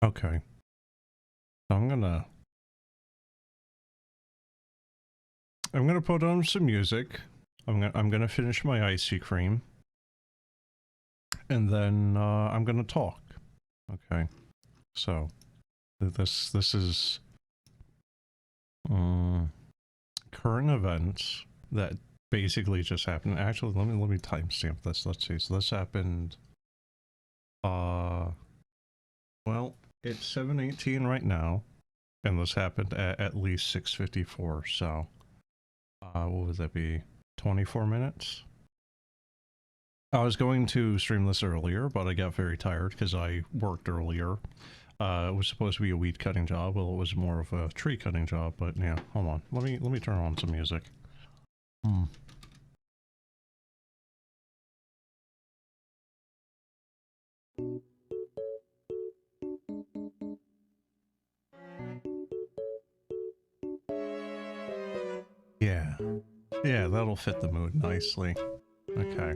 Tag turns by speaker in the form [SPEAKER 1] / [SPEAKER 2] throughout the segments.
[SPEAKER 1] Okay. So I'm gonna put on some music. I'm gonna finish my icy cream. And then I'm gonna talk. Okay. So this is current events that basically just happened. Actually, let me timestamp this. Let's see. So this happened well, it's 7:18 right now, and this happened at least 6:54. So what would that be? 24 minutes? I was going to stream this earlier, but I got very tired because I worked earlier. It was supposed to be a weed cutting job. Well, it was more of a tree cutting job, but yeah, hold on. Let me turn on some music. Yeah. Yeah, that'll fit the mood nicely. Okay.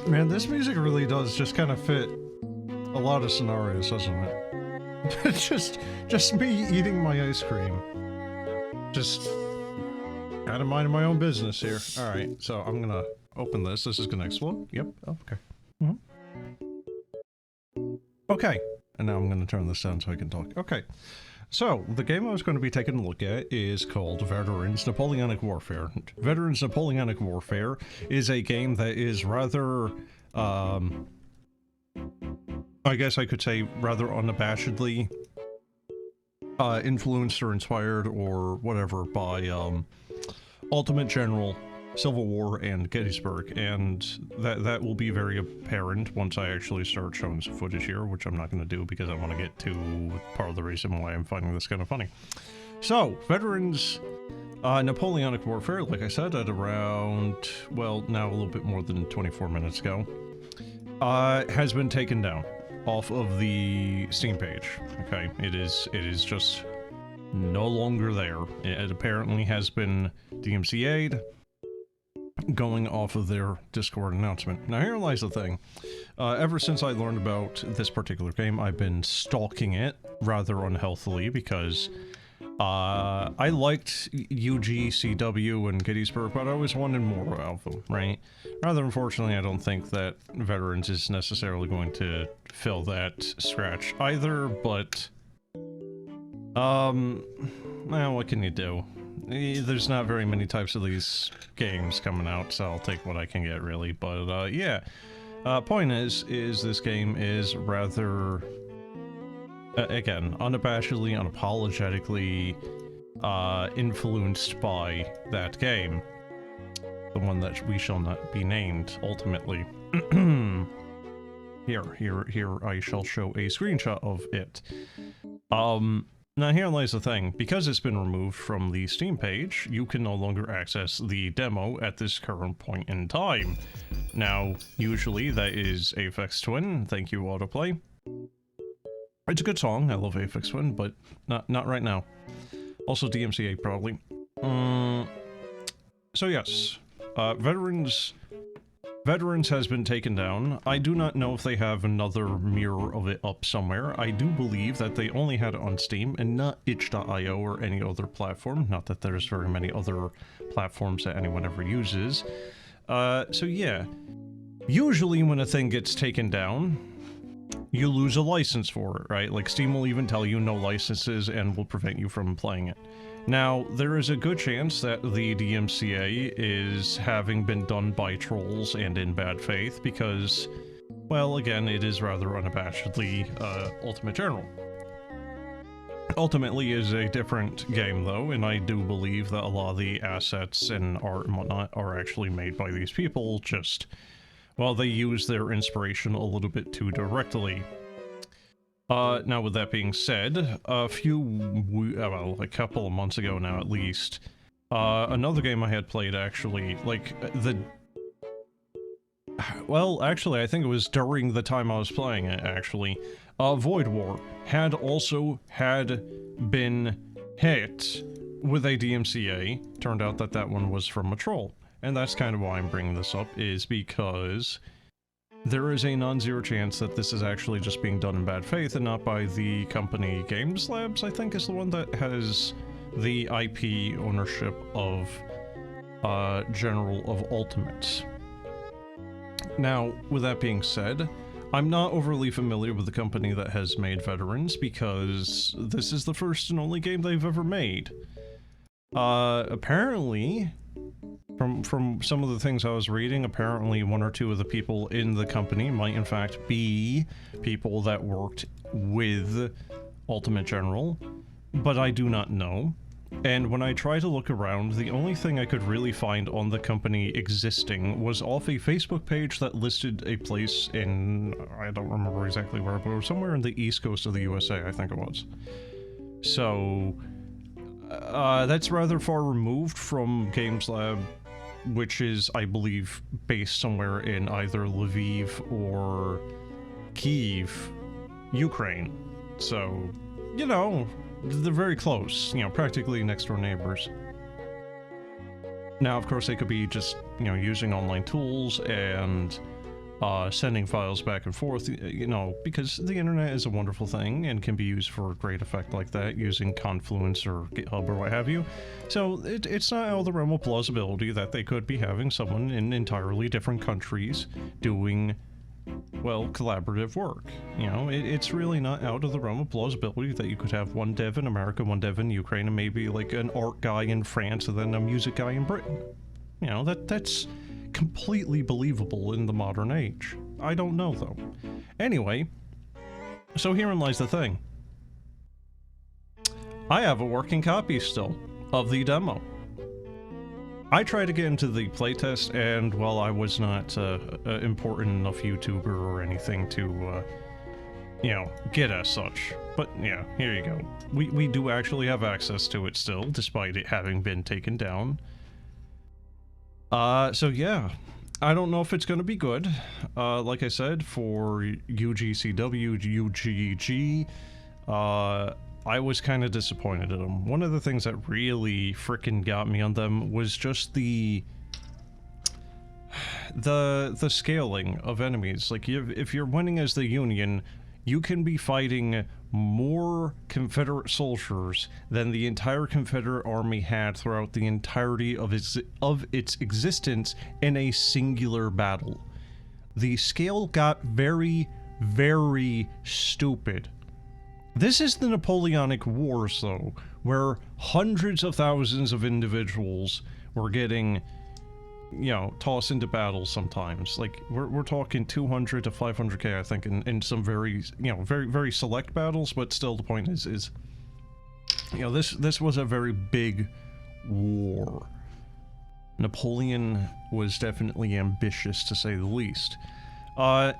[SPEAKER 1] Man, this music really does just kind of fit a lot of scenarios, doesn't it? just me eating my ice cream. Just kind of minding my own business here. All right, so I'm gonna open this. This is gonna explode. Yep. Oh, okay. Okay, and now I'm gonna turn this down so I can talk. Okay. So, the game I was going to be taking a look at is called Veterans Napoleonic Warfare. Veterans Napoleonic Warfare is a game that is rather, I guess I could say rather unabashedly influenced or inspired or whatever by Ultimate General, Civil War, and Gettysburg, and that will be very apparent once I actually start showing some footage here, which I'm not going to do because I want to get to part of the reason why I'm finding this kind of funny. So, Veterans Napoleonic Warfare, like I said, at around, well, now a little bit more than 24 minutes ago, has been taken down off of the Steam page. Okay, it is just no longer there. It apparently has been DMCA'd, going off of their Discord announcement. Now here lies the thing. Ever since I learned about this particular game, I've been stalking it rather unhealthily because I liked UG, CW, and Gettysburg, but I always wanted more of them, right? Rather unfortunately, I don't think that Veterans is necessarily going to fill that scratch either, but well, what can you do? There's not very many types of these games coming out, so I'll take what I can get, really. But, yeah. Point is this game is rather, again, unabashedly, unapologetically, influenced by that game. The one that we shall not be named, ultimately. Here I shall show a screenshot of it. Now here lies the thing. Because it's been removed from the Steam page, you can no longer access the demo at this current point in time. Now, usually that is Aphex Twin. Thank you, Autoplay. It's a good song. I love Aphex Twin, but not right now. Also DMCA, probably. So yes, Veterans Veterans has been taken down. I do not know if they have another mirror of it up somewhere. I do believe that they only had it on Steam and not itch.io or any other platform. Not that there's very many other platforms that anyone ever uses. So yeah. Usually when a thing gets taken down, you lose a license for it, right? Like Steam will even tell you no licenses and will prevent you from playing it. Now, there is a good chance that the DMCA is having been done by trolls and in bad faith because, well, again, it is rather unabashedly Ultimate General. Ultimately is a different game, though, and I do believe that a lot of the assets and art and whatnot are actually made by these people, just, well, they use their inspiration a little bit too directly. Now with that being said, a couple of months ago now at least, another game I had played actually, like, well, actually, I think it was during the time I was playing it, actually, Void War had been hit with a DMCA. Turned out that that one was from a troll. And that's kind of why I'm bringing this up, is because there is a non-zero chance that this is actually just being done in bad faith and not by the company Games Labs, I think is the one that has the IP ownership of General of Ultimate. Now, with that being said, I'm not overly familiar with the company that has made Veterans because this is the first and only game they've ever made. Apparently, from some of the things I was reading, apparently one or two of the people in the company might in fact be people that worked with Ultimate General, but I do not know. And when I try to look around, the only thing I could really find on the company existing was off a Facebook page that listed a place in, I don't remember exactly where, but it was somewhere in the east coast of the USA, I think it was. So, that's rather far removed from Games Lab, which is, I believe, based somewhere in either Lviv or Kyiv, Ukraine. So, you know, they're very close, you know, practically next-door neighbors. Now, of course, they could be just, you know, using online tools and sending files back and forth, you know, because the internet is a wonderful thing and can be used for a great effect like that using Confluence or GitHub or what have you. So it's not out of the realm of plausibility that they could be having someone in entirely different countries doing, well, collaborative work. You know, it's really not out of the realm of plausibility that you could have one dev in America, one dev in Ukraine, and maybe like an art guy in France and then a music guy in Britain. You know, that's completely believable in the modern age. I don't know, though. Anyway, so herein lies the thing. I have a working copy still of the demo. I tried to get into the playtest, and, well, I was not an important enough YouTuber or anything to, you know, get as such. But, yeah, here you go. We do actually have access to it still, despite it having been taken down. So yeah, I don't know if it's gonna be good. Like I said, for UGCW, UGG, I was kind of disappointed in them. One of the things that really frickin' got me on them was just the scaling of enemies. Like, if you're winning as the Union, you can be fighting more Confederate soldiers than the entire Confederate army had throughout the entirety of its existence in a singular battle. The scale got very, very stupid. This is the Napoleonic Wars, though, where hundreds of thousands of individuals were getting, you know, tossed into battle sometimes. Like, we're talking 200 to 500k, I think, in some very, you know, very, very select battles, but still the point is, you know, this was a very big war. Napoleon was definitely ambitious, to say the least.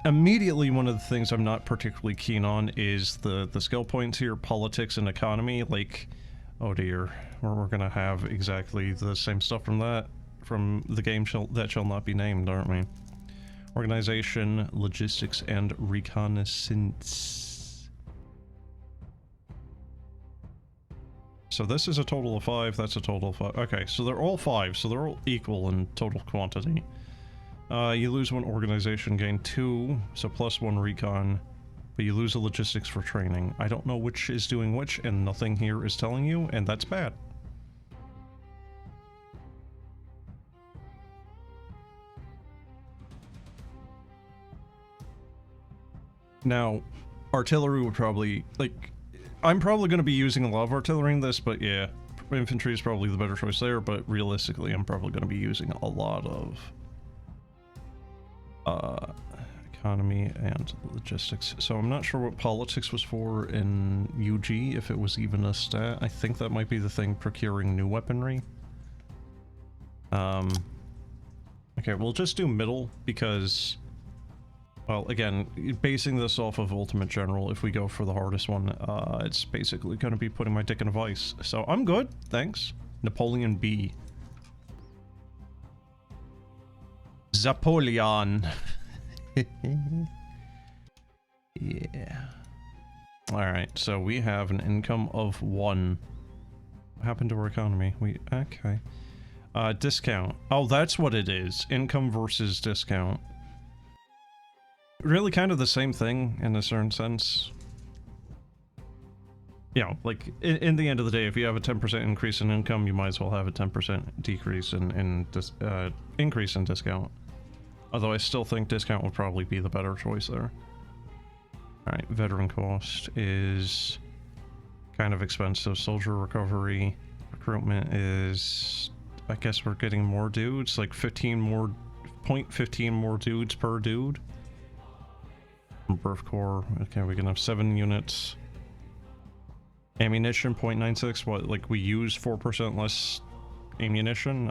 [SPEAKER 1] Immediately, one of the things I'm not particularly keen on is the skill points here, politics and economy. Like, oh dear, we're gonna have exactly the same stuff from the game that shall not be named, aren't we? Organization, logistics, and reconnaissance. So this is a total of 5, that's a total of 5. Okay, so they're all 5, so they're all equal in total quantity. You lose 1 organization, gain 2, so +1 recon, but you lose a logistics for training. I don't know which is doing which, and nothing here is telling you, and that's bad. Now, artillery would probably, like, I'm probably going to be using a lot of artillery in this, but yeah, infantry is probably the better choice there, but realistically, I'm probably going to be using a lot of economy and logistics. So I'm not sure what politics was for in UG, if it was even a stat. I think that might be the thing, procuring new weaponry. Okay, we'll just do middle because, well, again, basing this off of Ultimate General, if we go for the hardest one, it's basically going to be putting my dick in a vice. So I'm good, thanks. Napoleon B. Napoleon. Yeah. Alright, so we have an income of 1. What happened to our economy? Okay. Discount. Oh, that's what it is. Income versus discount. Really kind of the same thing in a certain sense. You know, like, in the end of the day, if you have a 10% increase in income, you might as well have a 10% decrease increase in discount. Although I still think discount would probably be the better choice there. Alright, veteran cost is kind of expensive. Soldier recovery. Recruitment is, I guess we're getting more dudes, like 15 more, 0.15 more dudes per dude. Birth core, okay, we can have 7 units. Ammunition, 0.96, what, like we use 4% less ammunition?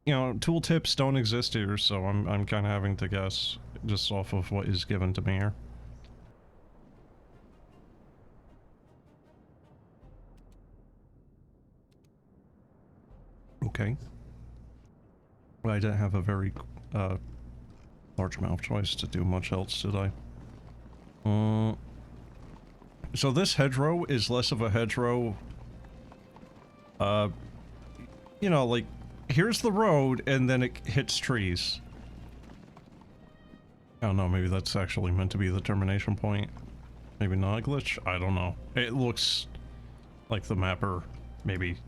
[SPEAKER 1] You know, tooltips don't exist here, so I'm kind of having to guess just off of what is given to me here. Okay. Well, I didn't have a very large amount of choice to do much else, did I? So this hedgerow is less of a hedgerow. You know, like, here's the road, and then it hits trees. I don't know, maybe that's actually meant to be the termination point. Maybe not a glitch? I don't know. It looks like the mapper maybe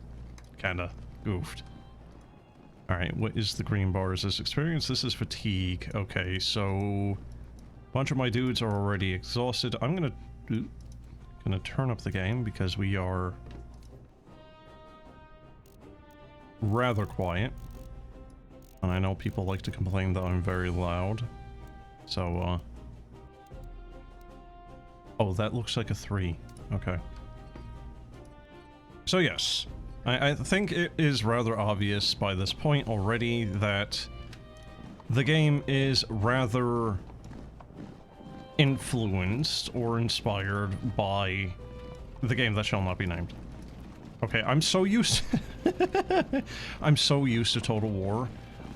[SPEAKER 1] kinda goofed. Alright, what is the green bar? Is this experience? This is fatigue. Okay, so a bunch of my dudes are already exhausted. I'm gonna turn up the game because we are rather quiet. And I know people like to complain that I'm very loud. So, oh, that looks like a 3. Okay. So yes, I think it is rather obvious by this point already that the game is rather influenced or inspired by the game that shall not be named. Okay, I'm so used I'm so used to Total War.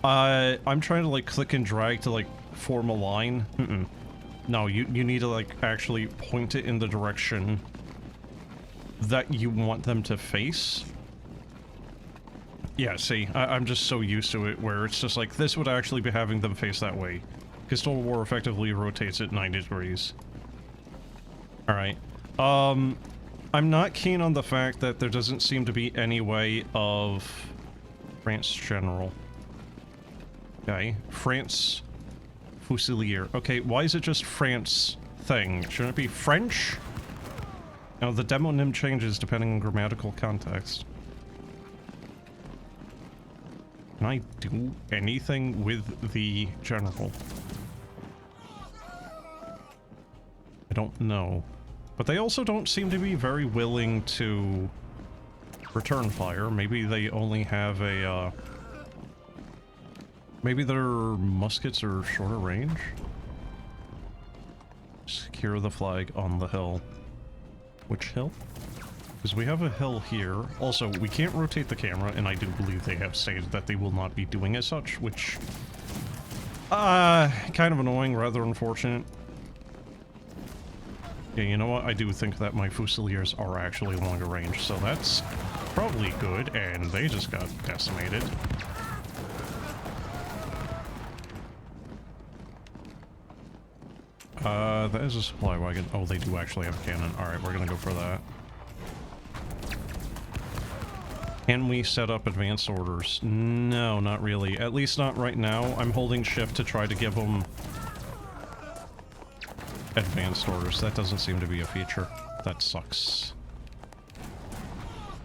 [SPEAKER 1] I'm trying to like click and drag to like form a line. No, you need to like actually point it in the direction that you want them to face. Yeah, see, I'm just so used to it where it's just like, this would actually be having them face that way. Because Total War effectively rotates at 90 degrees. Alright. I'm not keen on the fact that there doesn't seem to be any way of France General. Okay, France Fusilier. Okay, why is it just France thing? Shouldn't it be French? Now, the demonym changes depending on grammatical context. Can I do anything with the general? I don't know. But they also don't seem to be very willing to return fire. Maybe they only have a, maybe their muskets are shorter range? Secure the flag on the hill. Which hill? Because we have a hill here. Also, we can't rotate the camera, and I do believe they have stated that they will not be doing as such, which... kind of annoying, rather unfortunate. Yeah, you know what? I do think that my Fusiliers are actually longer range, so that's probably good, and they just got decimated. That is a supply wagon. Oh, they do actually have a cannon. Alright, we're gonna go for that. Can we set up advanced orders? No, not really. At least not right now. I'm holding shift to try to give them advanced orders. That doesn't seem to be a feature. That sucks.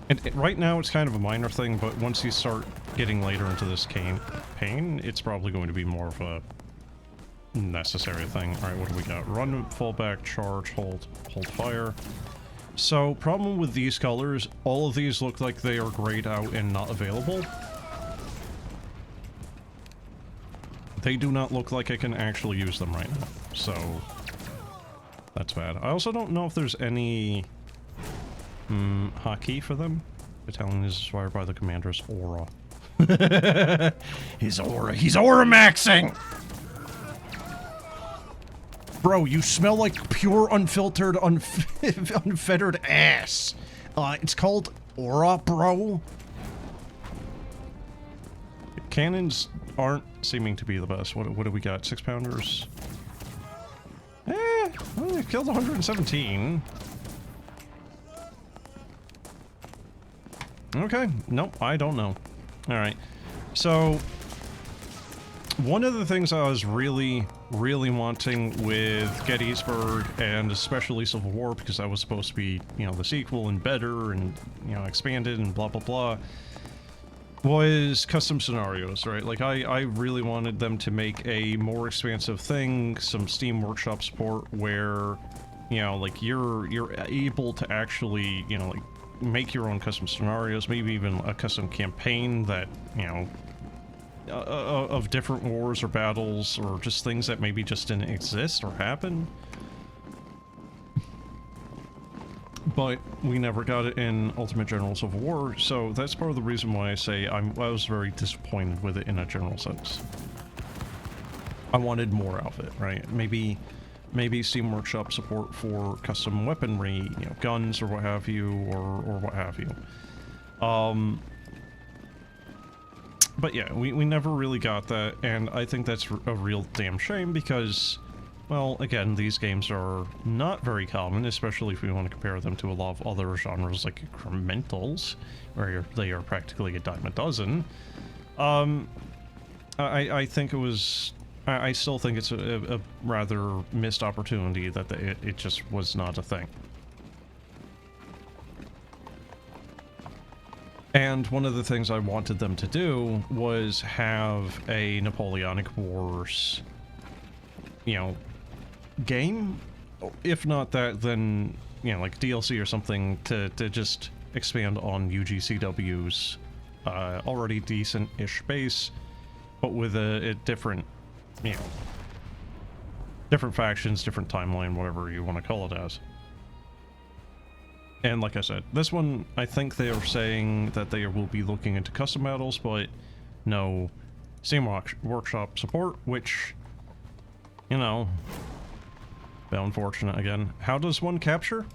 [SPEAKER 1] And right now it's kind of a minor thing, but once you start getting later into this campaign, it's probably going to be more of a necessary thing. Alright, what do we got? Run, fall back, charge, hold fire. So, problem with these colors, all of these look like they are grayed out and not available. They do not look like I can actually use them right now, so that's bad. I also don't know if there's any hotkey for them. Battalion is inspired by the commander's aura. His aura. He's aura maxing! Bro, you smell like pure, unfiltered, unfettered ass. It's called aura, bro. Cannons aren't seeming to be the best. What do we got? 6-pounders? Well, they killed 117. Okay. Nope, I don't know. Alright. So, one of the things I was really wanting with Gettysburg, and especially Civil War, because that was supposed to be, you know, the sequel and better and, you know, expanded and blah blah blah, was custom scenarios, right? Like, I really wanted them to make a more expansive thing, some Steam Workshop support where, you know, like, you're able to actually, you know, like, make your own custom scenarios, maybe even a custom campaign that, you know, of different wars or battles or just things that maybe just didn't exist or happen. But we never got it in Ultimate General Civil War, so that's part of the reason why I say I was very disappointed with it in a general sense. I wanted more of it, right? Maybe Steam Workshop support for custom weaponry, you know, guns or what have you, or what have you. But yeah, we never really got that, and I think that's a real damn shame because, well, again, these games are not very common, especially if we want to compare them to a lot of other genres like incrementals, where they are practically a dime a dozen. I think it was... I still think it's a rather missed opportunity that it just was not a thing. And one of the things I wanted them to do was have a Napoleonic Wars, you know, game. If not that, then, you know, like DLC or something to just expand on UGCW's already decent-ish base, but with a different, you know, different factions, different timeline, whatever you want to call it as. And like I said, this one, I think they are saying that they will be looking into custom battles, but no Steam Workshop support, which, you know, a bit unfortunate again. How does one capture?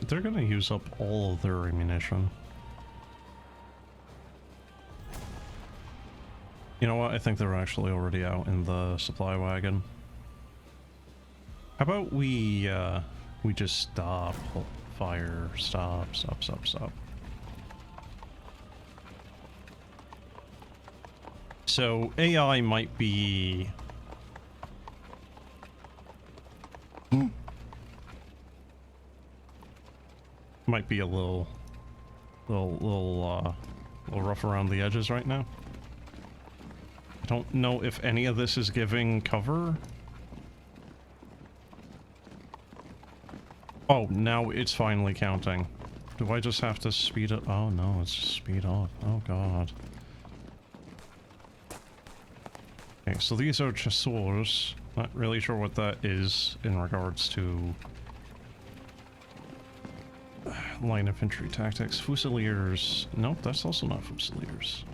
[SPEAKER 1] They're gonna use up all of their ammunition. You know what? I think they're actually already out in the supply wagon. How about we just stop, fire, stop. So AI might be... might be a little rough around the edges right now. I don't know if any of this is giving cover. Oh, now it's finally counting. Do I just have to speed it? Oh no, it's just speed up. Oh god. Okay, so these are chasseurs. Not really sure what that is in regards to line infantry tactics. Fusiliers. Nope, that's also not Fusiliers.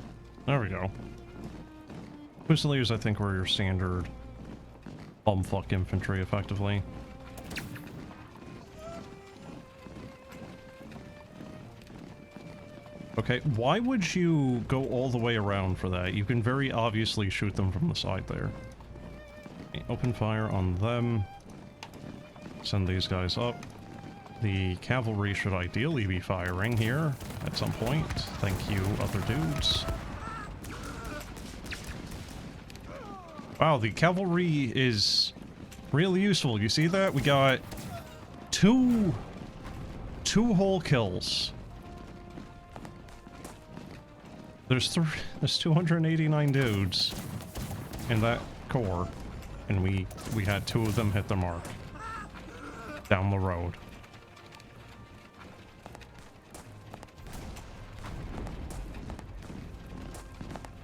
[SPEAKER 1] There we go. Fusiliers, I think, were your standard bumfuck infantry, effectively. Okay, why would you go all the way around for that? You can very obviously shoot them from the side there. Okay, open fire on them. Send these guys up. The cavalry should ideally be firing here at some point. Thank you, other dudes. Wow, the cavalry is really useful. You see that? We got two whole kills. There's 289 dudes in that corps, and we had 2 of them hit the mark down the road.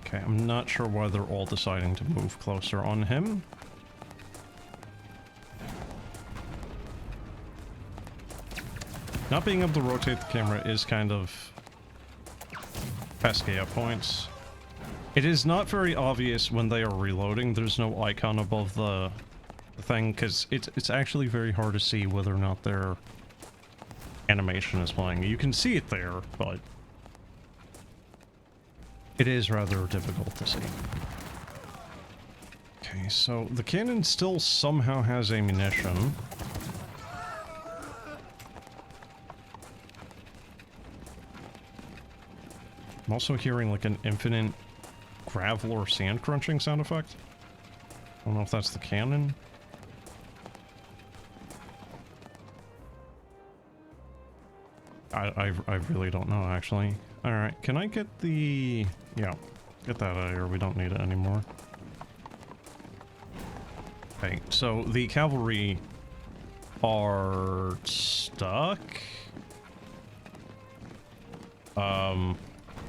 [SPEAKER 1] Okay, I'm not sure why they're all deciding to move closer on him. Not being able to rotate the camera is kind of pesky at points. It is not very obvious when they are reloading. There's no icon above the thing, because it's actually very hard to see whether or not their animation is playing. You can see it there, but it is rather difficult to see. Okay, so the cannon still somehow has ammunition. I'm also hearing like an infinite gravel or sand crunching sound effect. I don't know if that's the cannon. I really don't know, actually. Alright, can I get the... yeah, get that out of here. We don't need it anymore. Okay, so the cavalry are stuck.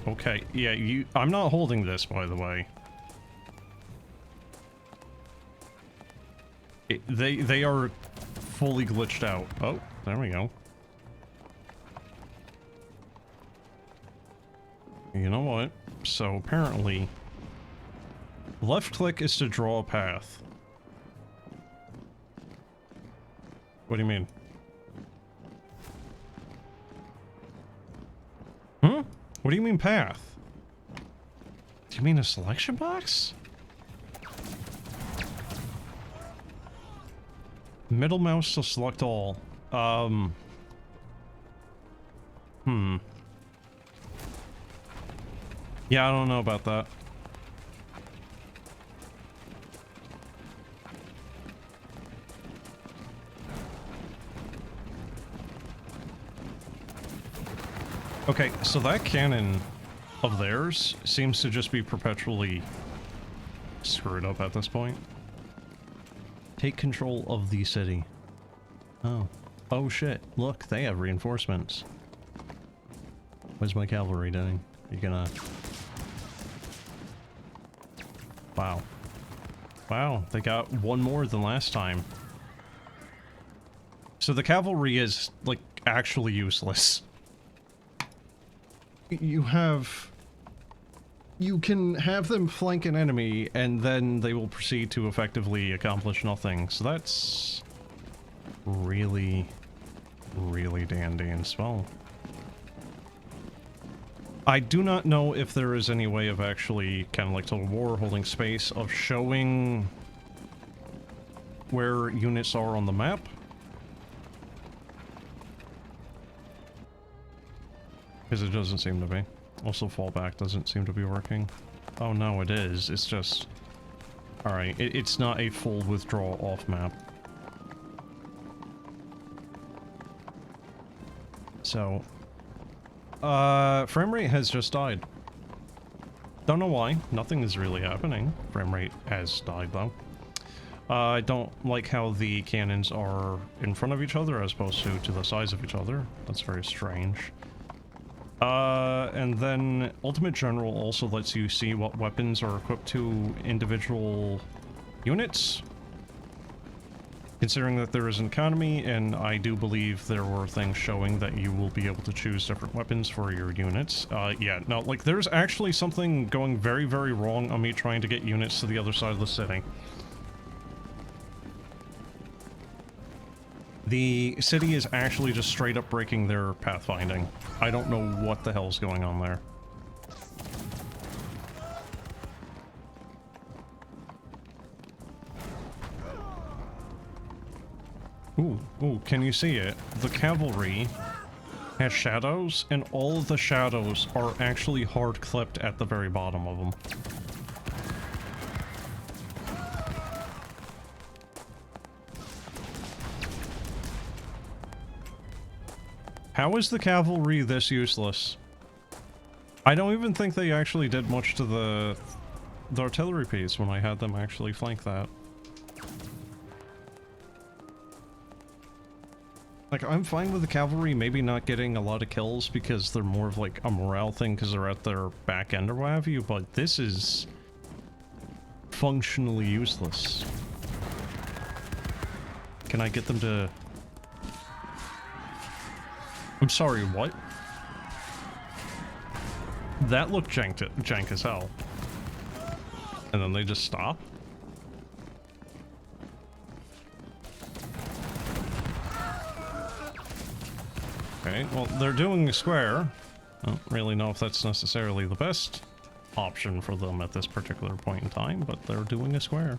[SPEAKER 1] Okay, yeah, I'm not holding this, by the way. They are fully glitched out. Oh, there we go. You know what? So apparently, left click is to draw a path. What do you mean? Hmm? What do you mean path? Do you mean a selection box? Middle mouse to select all. Yeah, I don't know about that. Okay, so that cannon of theirs seems to just be perpetually screwed up at this point. Take control of the city. Oh. Oh shit, look, they have reinforcements. What's my cavalry doing? You gonna... Wow. Wow, they got one more than last time. So the cavalry is, like, actually useless. You can have them flank an enemy, and then they will proceed to effectively accomplish nothing. So that's really, really dandy and swell. I do not know if there is any way of actually, kind of like Total War, holding space, of showing where units are on the map. Because it doesn't seem to be. Also, fallback doesn't seem to be working. Oh no, it is. It's just... Alright, it's not a full withdrawal off map. So... frame rate has just died. Don't know why. Nothing is really happening. Frame rate has died, though. I don't like how the cannons are in front of each other as opposed to the sides of each other. That's very strange. And then Ultimate General also lets you see what weapons are equipped to individual units. Considering that there is an economy, and I do believe there were things showing that you will be able to choose different weapons for your units. Yeah, no, like, there's actually something going very, very wrong on me trying to get units to the other side of the city. The city is actually just straight up breaking their pathfinding. I don't know what the hell's going on there. Ooh, can you see it? The cavalry has shadows, and all of the shadows are actually hard clipped at the very bottom of them. How is the cavalry this useless? I don't even think they actually did much to the artillery piece when I had them actually flank that. Like, I'm fine with the cavalry maybe not getting a lot of kills because they're more of like a morale thing because they're at their back end or what have you, but this is functionally useless. Can I get them to... I'm sorry, what? That looked jank as hell. And then they just stop? Okay, well, they're doing a square. I don't really know if that's necessarily the best option for them at this particular point in time, but they're doing a square.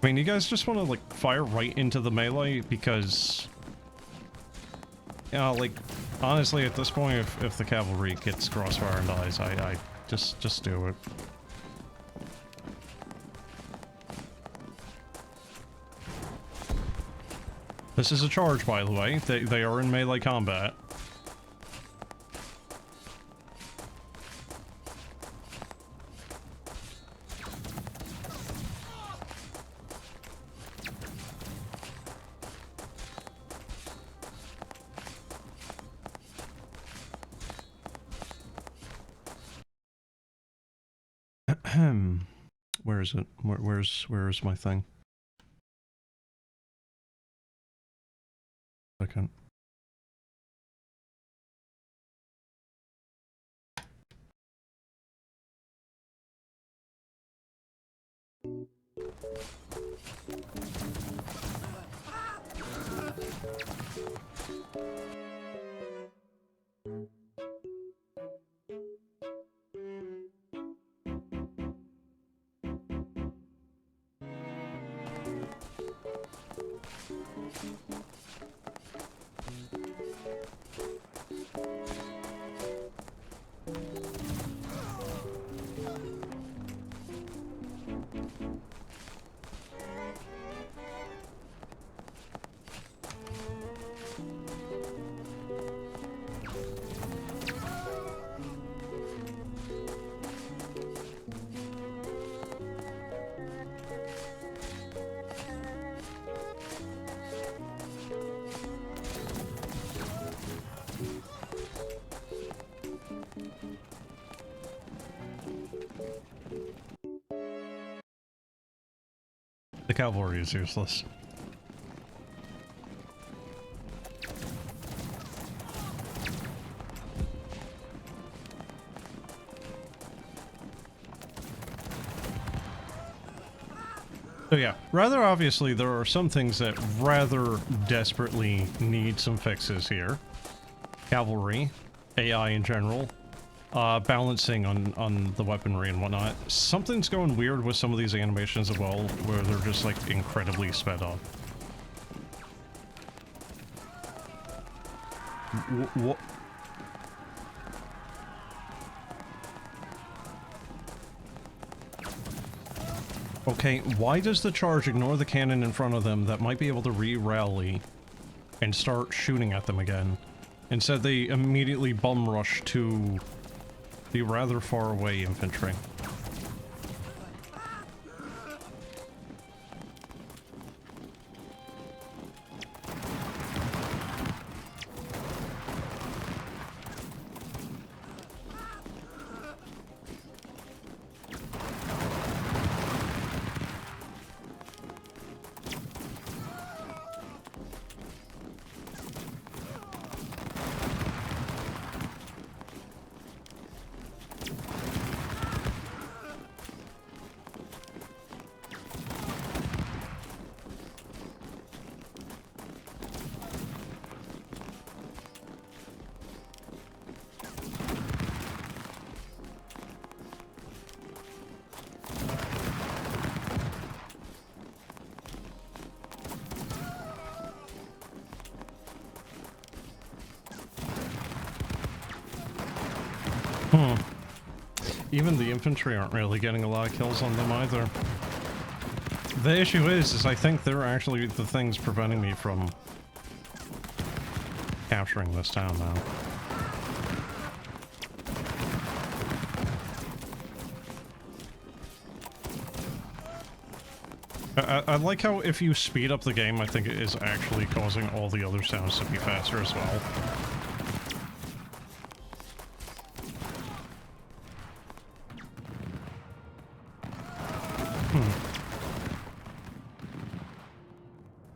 [SPEAKER 1] I mean, you guys just want to, like, fire right into the melee because... Yeah, like, honestly, at this point, if the cavalry gets crossfire and dies, I just do it. This is a charge, by the way. They are in melee combat. Where is it? Where's my thing? Second. The cavalry is useless. So yeah, rather obviously there are some things that rather desperately need some fixes here. Cavalry, AI in general, balancing on the weaponry and whatnot. Something's going weird with some of these animations as well, where they're just like incredibly sped up. What? Okay, why does the charge ignore the cannon in front of them that might be able to re-rally and start shooting at them again? Instead, they immediately bum rush to the rather far away infantry. even the infantry aren't really getting a lot of kills on them either. The issue is I think they're actually the things preventing me from capturing this town now. I like how if you speed up the game, I think it is actually causing all the other sounds to be faster as well.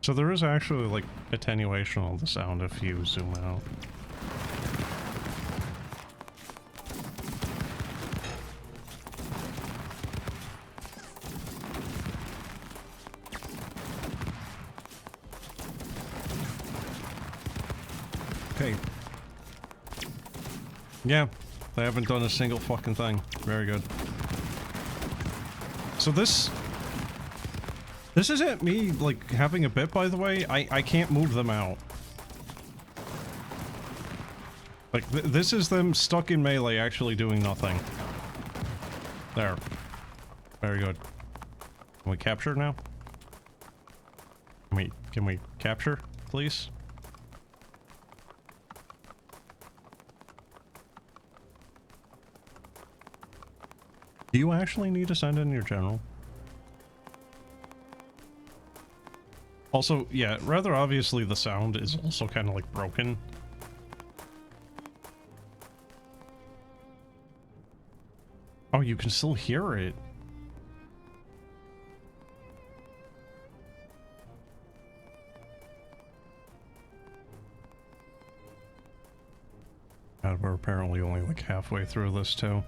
[SPEAKER 1] So there is actually, like, attenuation on the sound if you zoom out. Okay. Yeah, they haven't done a single fucking thing. Very good. So this isn't me, like, having a bit, by the way. I can't move them out. Like, this is them stuck in melee actually doing nothing. There. Very good. Can we capture now? Can we capture, please? Do you actually need to send in your general? Also, yeah, rather obviously the sound is also kind of like broken. Oh, you can still hear it. God, we're apparently only like halfway through this too.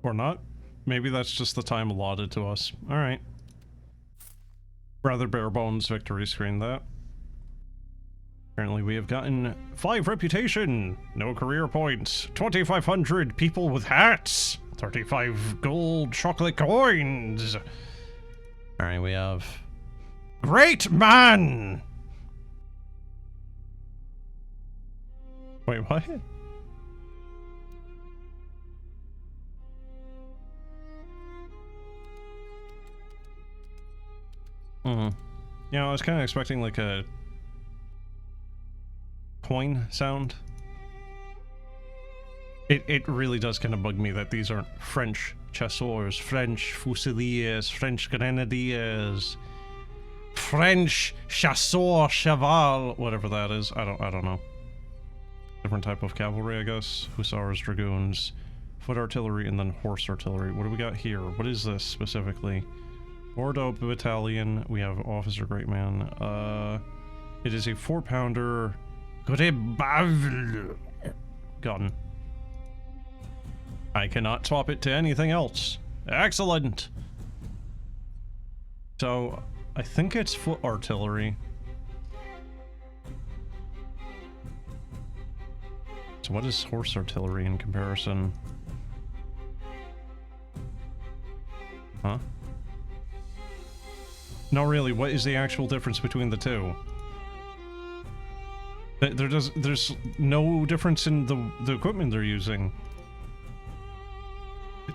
[SPEAKER 1] Or not. Maybe that's just the time allotted to us. Alright. Rather bare bones victory screen that. Apparently we have gotten 5 reputation, no career points, 2,500 people with hats, 35 gold chocolate coins. Alright, we have Great Man! Wait, what? Yeah, I was kind of expecting like a coin sound. It really does kind of bug me that these aren't French chasseurs, French fusiliers, French grenadiers, French chasseur cheval, whatever that is. I don't know. Different type of cavalry, I guess. Hussars, dragoons, foot artillery, and then horse artillery. What do we got here? What is this specifically? Bordeaux Battalion, we have Officer Great Man. It is a 4-pounder gun. I cannot swap it to anything else. Excellent! So, I think it's foot artillery. So what is horse artillery in comparison? Huh? No, really, what is the actual difference between the two? There's no difference in the equipment they're using.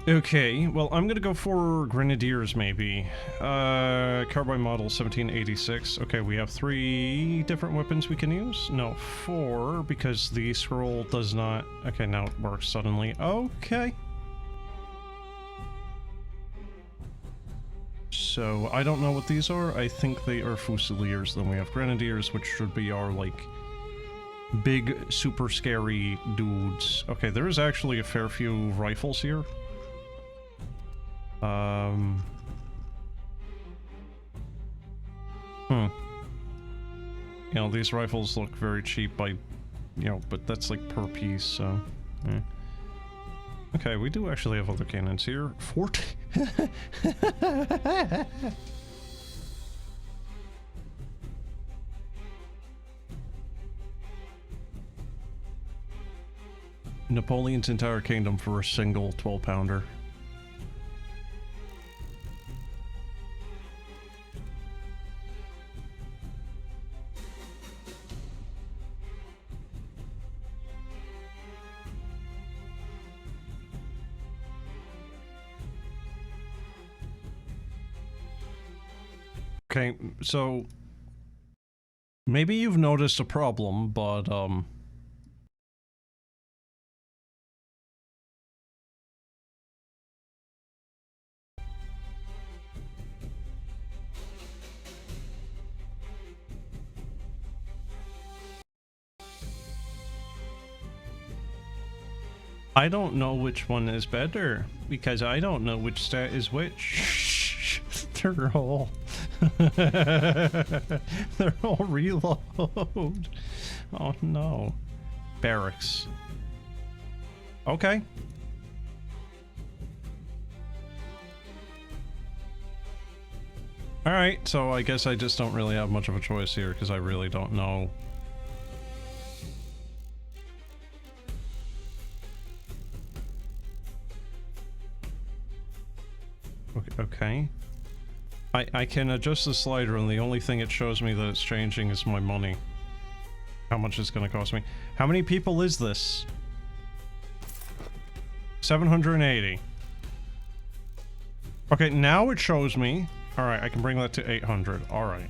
[SPEAKER 1] Okay, well, I'm gonna go for Grenadiers, maybe. Carbine model 1786. Okay, we have 3 different weapons we can use? No, 4, because the scroll does not... Okay, now it works suddenly. Okay. So, I don't know what these are. I think they are Fusiliers. Then we have Grenadiers, which should be our, like, big, super scary dudes. Okay, there is actually a fair few rifles here. You know, these rifles look very cheap by, you know, but that's like per piece, so... Yeah. Okay, we do actually have other cannons here. 40. Napoleon's entire kingdom for a single 12-pounder. Okay, so maybe you've noticed a problem, but I don't know which one is better, because I don't know which stat is which. They're all... They're all reload. Oh no. Barracks. Okay. Alright, so I guess I just don't really have much of a choice here, because I really don't know. Okay. I can adjust the slider, and the only thing it shows me that it's changing is my money. How much it's gonna cost me. How many people is this? 780. Okay, now it shows me. Alright, I can bring that to 800. Alright.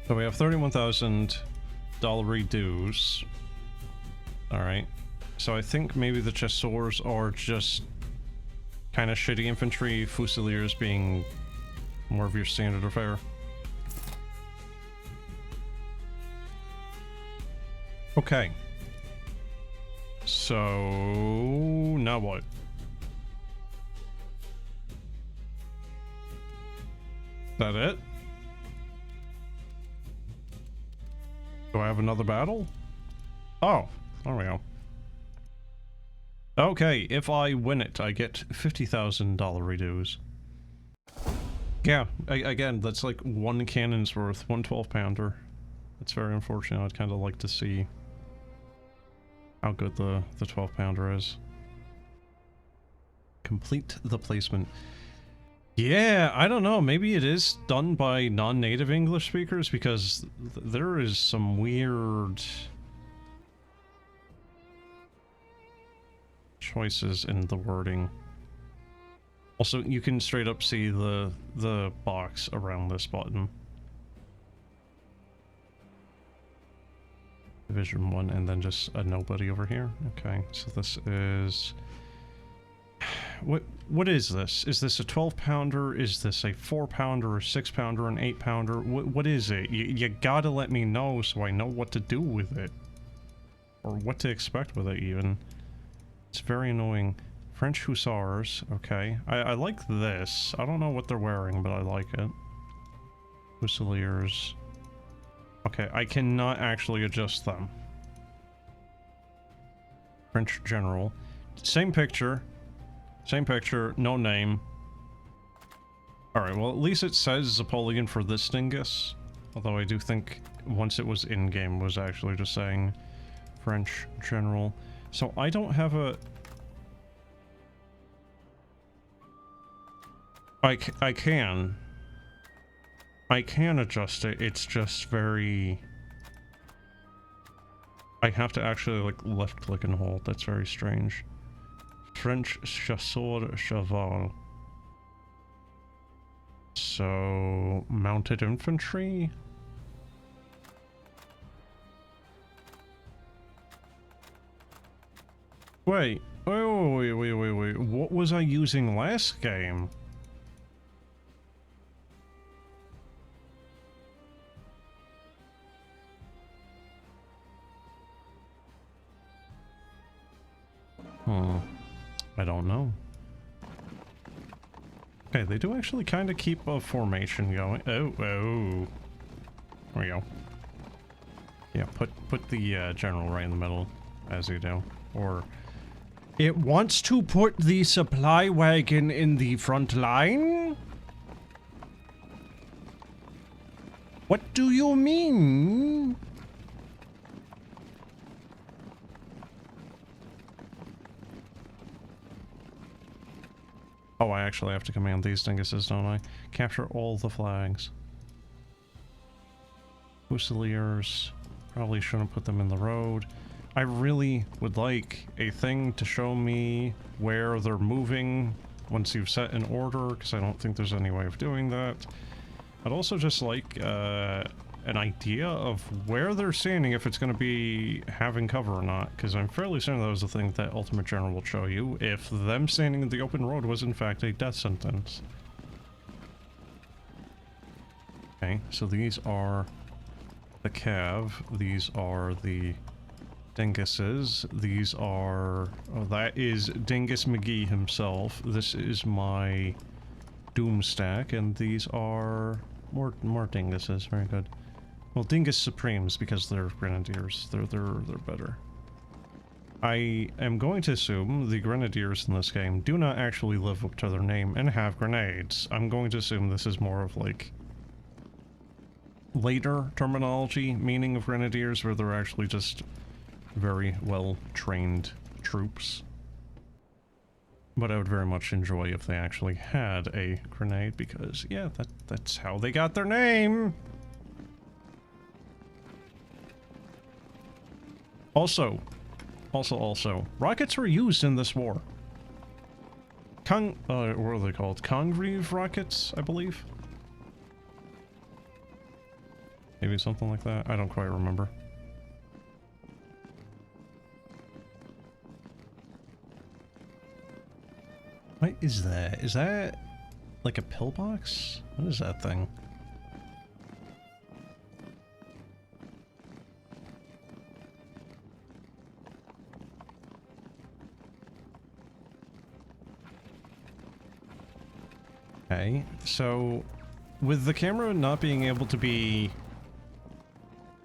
[SPEAKER 1] So we have $31,000 dues. Alright. So I think maybe the chasseurs are just kind of shitty infantry, fusiliers being more of your standard affair. Okay. So now what? That it? Do I have another battle? Oh, there we go. Okay, if I win it, I get $50,000 redues. Yeah, again, that's like one cannon's worth, one 12-pounder. It's very unfortunate. I'd kind of like to see how good the 12-pounder is. Complete the placement. Yeah, I don't know. Maybe it is done by non-native English speakers, because there is some weird choices in the wording. Also, you can straight up see the box around this button. Division 1, and then just a nobody over here. Okay, so this is... What is this? Is this a 12-pounder? Is this a 4-pounder, a 6-pounder, an 8-pounder? What is it? You gotta let me know so I know what to do with it. Or what to expect with it, even. It's very annoying. French Hussars, okay. I like this. I don't know what they're wearing, but I like it. Fusiliers. Okay, I cannot actually adjust them. French General. Same picture. Same picture, no name. Alright, well at least it says Napoleon for this dingus. Although I do think once it was in-game was actually just saying French General. So I don't have a... I can adjust it, it's just very... I have to actually like left click and hold, that's very strange. French chasseur cheval. So, mounted infantry? Wait, wait. What was I using last game? I don't know. Okay, they do actually kind of keep a formation going. Oh. There we go. Yeah, put the general right in the middle, as you do. Or... It wants to put the supply wagon in the front line? What do you mean? Oh, I actually have to command these dinguses, don't I? Capture all the flags. Fusiliers. Probably shouldn't put them in the road. I really would like a thing to show me where they're moving once you've set an order, because I don't think there's any way of doing that. I'd also just like an idea of where they're standing, if it's going to be having cover or not, because I'm fairly certain that was the thing that Ultimate General will show you, if them standing in the open road was in fact a death sentence. Okay, so these are the Cav, these are the Dinguses, these are... oh, that is Dingus McGee himself, this is my Doomstack, and these are more Dinguses, very good. Well, Dingus Supremes, because they're Grenadiers, they're better. I am going to assume the Grenadiers in this game do not actually live up to their name and have grenades. I'm going to assume this is more of like later terminology meaning of Grenadiers, where they're actually just very well trained troops. But I would very much enjoy if they actually had a grenade, because yeah, that's how they got their name. Also, rockets were used in this war. What are they called? Congreve rockets, I believe? Maybe something like that? I don't quite remember. What is that? Is that like a pillbox? What is that thing? Okay, so with the camera not being able to be, you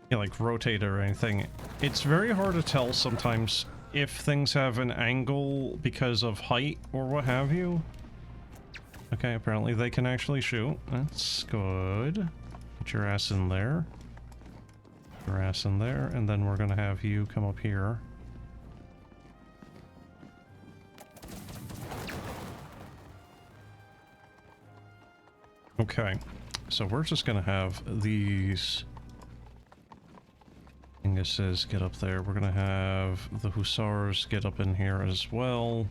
[SPEAKER 1] know, like rotate or anything, it's very hard to tell sometimes if things have an angle because of height or what have you. Okay, apparently they can actually shoot. That's good. Put your ass in there. Your ass in there, and then we're gonna have you come up here. Okay, so we're just gonna have these Dinguses get up there. We're gonna have the Hussars get up in here as well.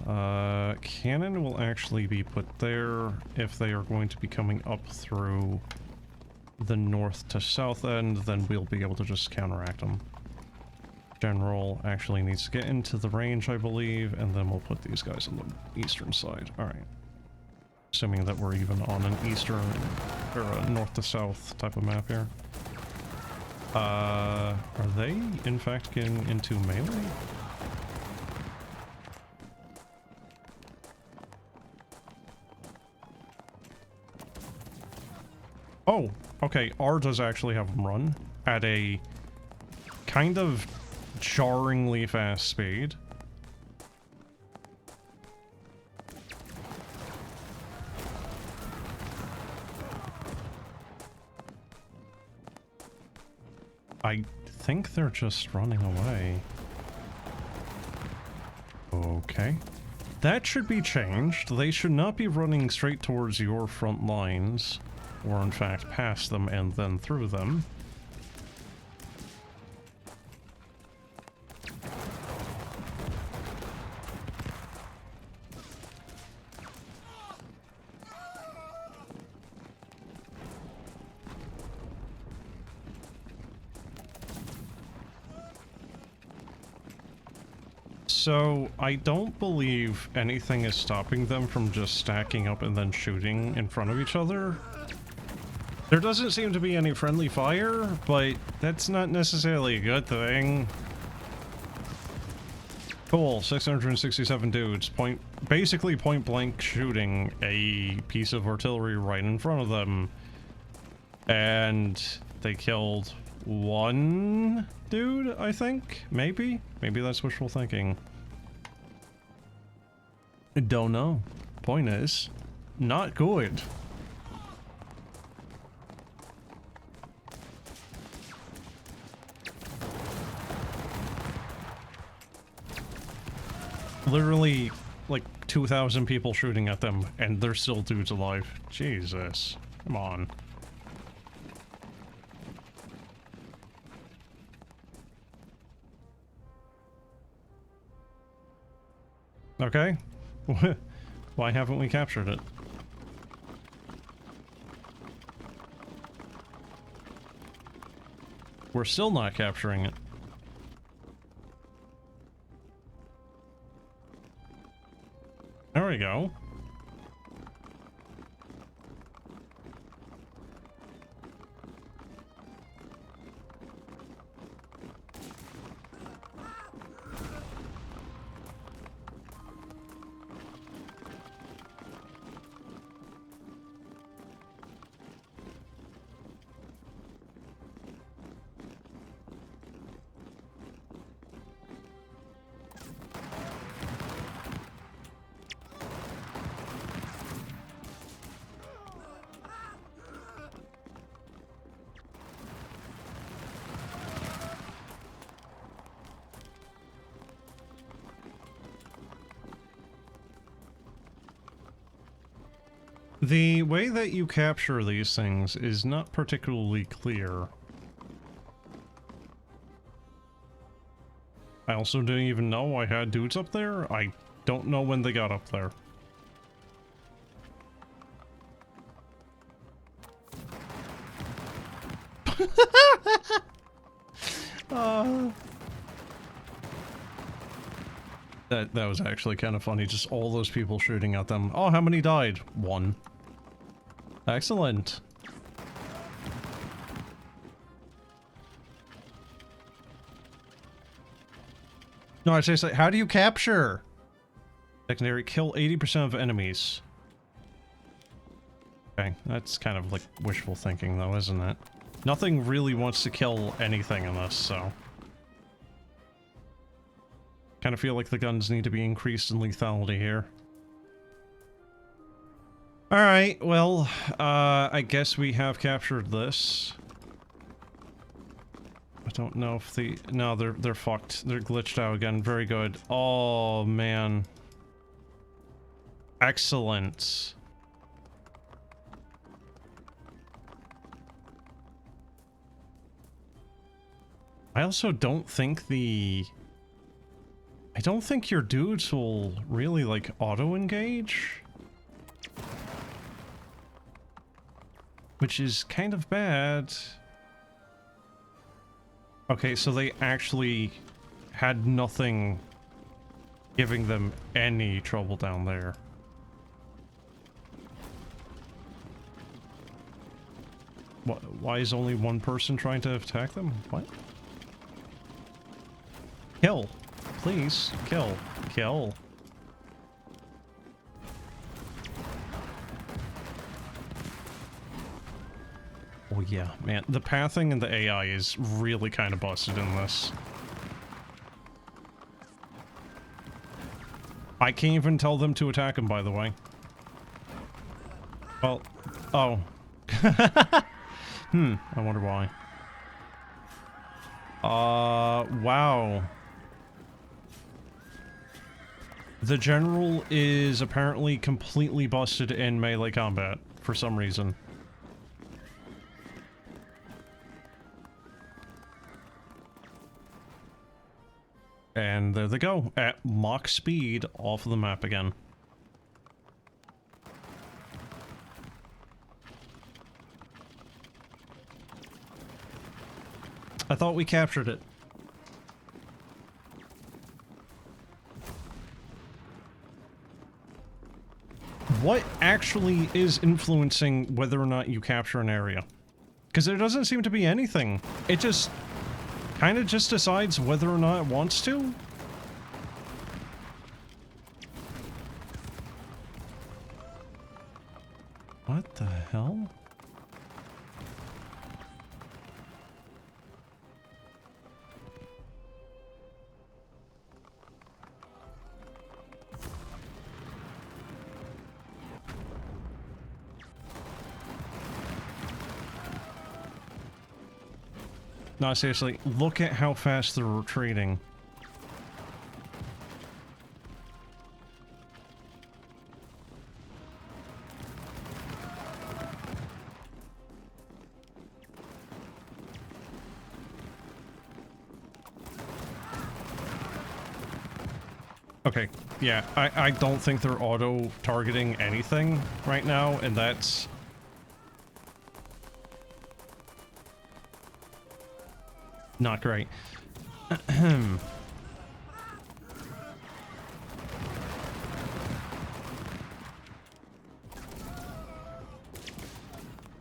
[SPEAKER 1] Cannon will actually be put there if they are going to be coming up through the north to south end, then we'll be able to just counteract them. General actually needs to get into the range, I believe, and then we'll put these guys on the eastern side. Alright. Assuming that we're even on an eastern, or a north to south type of map here. Are they, in fact, getting into melee? Oh, okay, R does actually have them run at a kind of jarringly fast speed. I think they're just running away. Okay. That should be changed. They should not be running straight towards your front lines, or in fact past them and then through them. So, I don't believe anything is stopping them from just stacking up and then shooting in front of each other. There doesn't seem to be any friendly fire, but that's not necessarily a good thing. Cool, 667 dudes, basically point blank shooting a piece of artillery right in front of them. And they killed one dude, I think? Maybe? Maybe that's wishful thinking. I don't know. Point is, not good. Literally, like, 2,000 people shooting at them, and there's still dudes alive. Jesus. Come on. Okay. Why haven't we captured it? We're still not capturing it. There we go. The way that you capture these things is not particularly clear. I also didn't even know I had dudes up there. I don't know when they got up there. That was actually kind of funny, just all those people shooting at them. Oh, how many died? 1. Excellent. No, I say, how do you capture? Secondary, kill 80% of enemies. Okay, that's kind of like wishful thinking though, isn't it? Nothing really wants to kill anything in this, so... Kind of feel like the guns need to be increased in lethality here. Alright, well, I guess we have captured this. I don't know if the... No, they're fucked. They're glitched out again. Very good. Oh, man. Excellent. I also don't think the... I don't think your dudes will really, like, auto-engage. Which is kind of bad. Okay, so they actually had nothing giving them any trouble down there. What? Why is only one person trying to attack them? What? Kill. Please. Kill. Kill. Oh yeah, man. The pathing and the AI is really kind of busted in this. I can't even tell them to attack him, by the way. Well, oh. I wonder why. Wow. The general is apparently completely busted in melee combat for some reason. And there they go, at Mach speed off of the map again. I thought we captured it. What actually is influencing whether or not you capture an area? Because there doesn't seem to be anything. It just kind of just decides whether or not it wants to. What the hell? No, seriously, look at how fast they're retreating. Okay, yeah, I don't think they're auto-targeting anything right now, and that's... not great.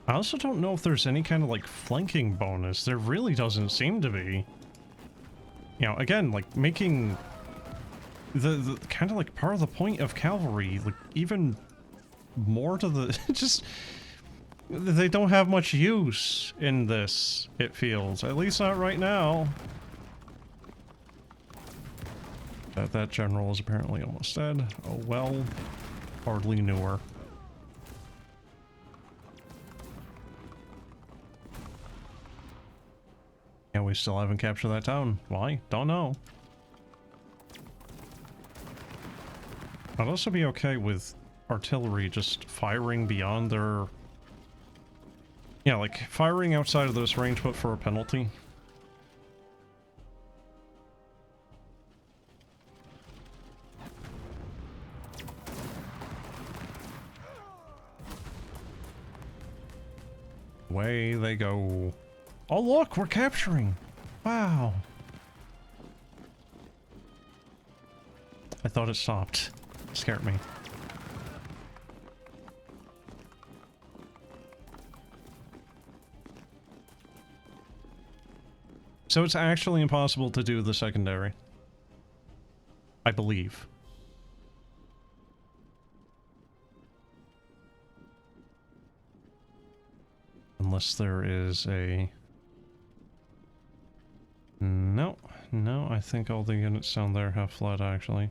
[SPEAKER 1] I also don't know if there's any kind of, like, flanking bonus. There really doesn't seem to be. You know, again, like, making the kind of, like, part of the point of cavalry, like, even more to the... just... they don't have much use in this, it feels. At least not right now. That general is apparently almost dead. Oh well. Hardly knew her. Yeah, we still haven't captured that town. Why? Don't know. I'd also be okay with artillery just firing beyond their... yeah, like, firing outside of this range, but for a penalty. Away they go. Oh look, we're capturing! Wow! I thought it stopped. Scared me. So it's actually impossible to do the secondary. I believe. Unless there is a... no, I think all the units down there have fled, actually.